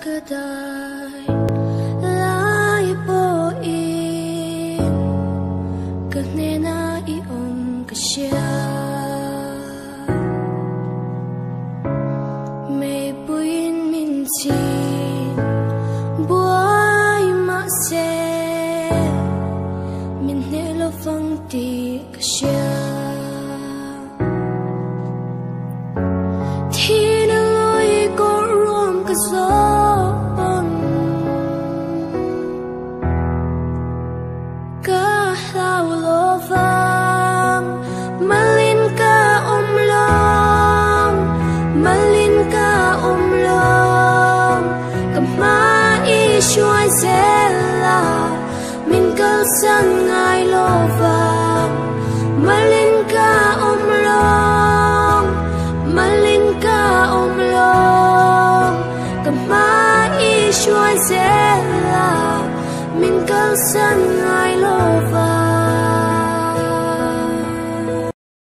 kadai lai po in kanena iom kasya may buin min chin buai ma se min nelo fang ti kasya Chúa Giê-la mình cầu sang ngài lô vàng mà linh ca ôm lòng mà linh ca ôm lòng cầm má y Chúa Giê-la mình cầu sang ngài lô